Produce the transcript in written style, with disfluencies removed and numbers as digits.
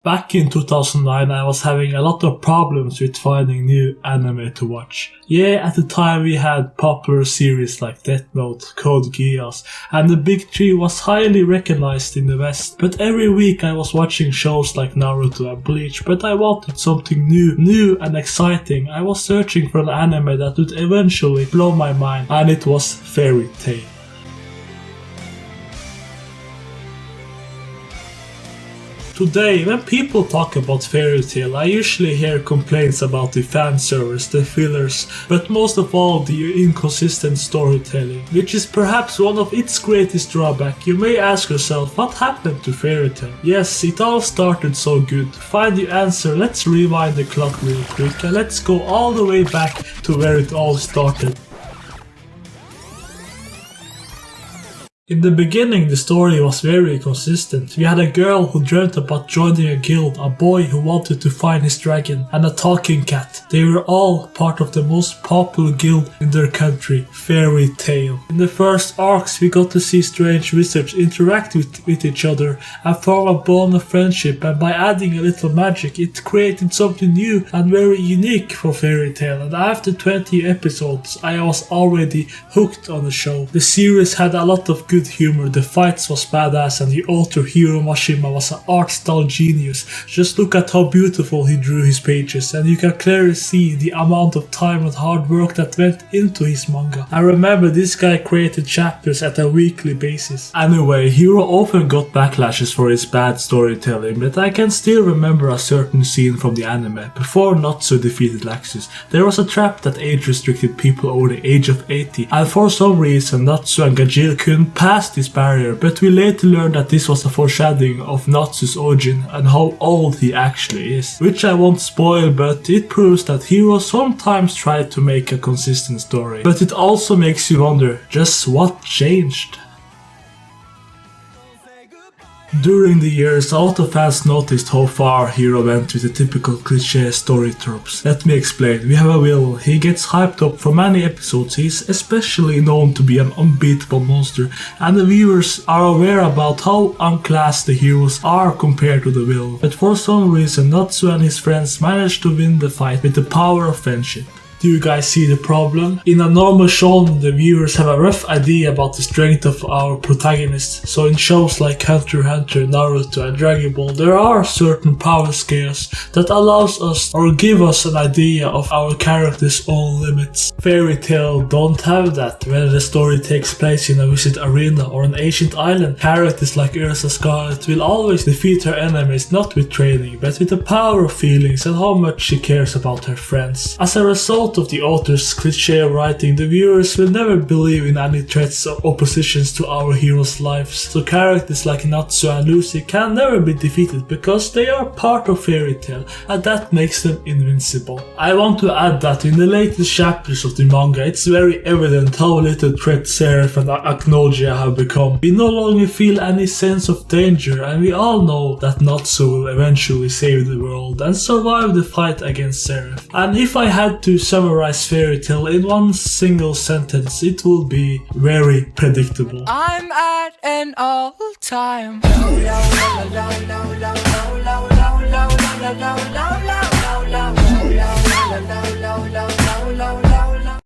Back in 2009 I was having a lot of problems with finding new anime to watch. Yeah, at the time we had popular series like Death Note, Code Geass, and the Big Three was highly recognized in the West. But every week I was watching shows like Naruto and Bleach, but I wanted something new and exciting. I was searching for an anime that would eventually blow my mind, and it was Fairy Tail. Today, when people talk about Fairy Tail, I usually hear complaints about the fan service, the fillers, but most of all the inconsistent storytelling, which is perhaps one of its greatest drawbacks. You may ask yourself, what happened to Fairy Tail? Yes, it all started so good. To find the answer, let's rewind the clock real quick and let's go all the way back to where it all started. In the beginning, the story was very consistent. We had a girl who dreamt about joining a guild, a boy who wanted to find his dragon, and a talking cat. They were all part of the most popular guild in their country, Fairy Tail. In the first arcs, we got to see strange wizards interact with each other and form a bond of friendship, and by adding a little magic, it created something new and very unique for Fairy Tail. And after 20 episodes, I was already hooked on the show. The series had a lot of good humor, the fights was badass, and the author Hiro Mashima was an art style genius. Just look at how beautiful he drew his pages, and you can clearly see the amount of time and hard work that went into his manga. I remember this guy created chapters at a weekly basis. Anyway, Hiro often got backlashes for his bad storytelling, but I can still remember a certain scene from the anime. Before Natsu defeated Laxus, there was a trap that age restricted people over the age of 80, and for some reason Natsu and Gajil couldn't pass this barrier, but we later learned that this was a foreshadowing of Natsu's origin and how old he actually is, which I won't spoil, but it proves that Hiro sometimes tried to make a consistent story. But it also makes you wonder, just what changed? During the years, a lot of fans noticed how far Hiro went with the typical cliché story tropes. Let me explain. We have a villain. He gets hyped up for many episodes. He's especially known to be an unbeatable monster, and the viewers are aware about how unclassed the heroes are compared to the villain. But for some reason, Natsu and his friends managed to win the fight with the power of friendship. Do you guys see the problem? In a normal show, the viewers have a rough idea about the strength of our protagonists. So in shows like Hunter x Hunter, Naruto and Dragon Ball, there are certain power scales that allows us or give us an idea of our character's own limits. Fairy Tail don't have that. Whether the story takes place in a wizard arena or an ancient island, characters like Ursa Scarlet will always defeat her enemies not with training, but with the power of feelings and how much she cares about her friends. As a result of the author's cliché writing, the viewers will never believe in any threats or oppositions to our heroes' lives, so characters like Natsu and Lucy can never be defeated because they are part of Fairy Tail, and that makes them invincible. I want to add that in the latest chapters of the manga, it's very evident how little threat Seraph and Acknowledgia have become. We no longer feel any sense of danger, and we all know that Natsu will eventually save the world and survive the fight against Seraph. And if I had to summarize Fairy Tail in one single sentence, it will be very predictable. I'm at an all-time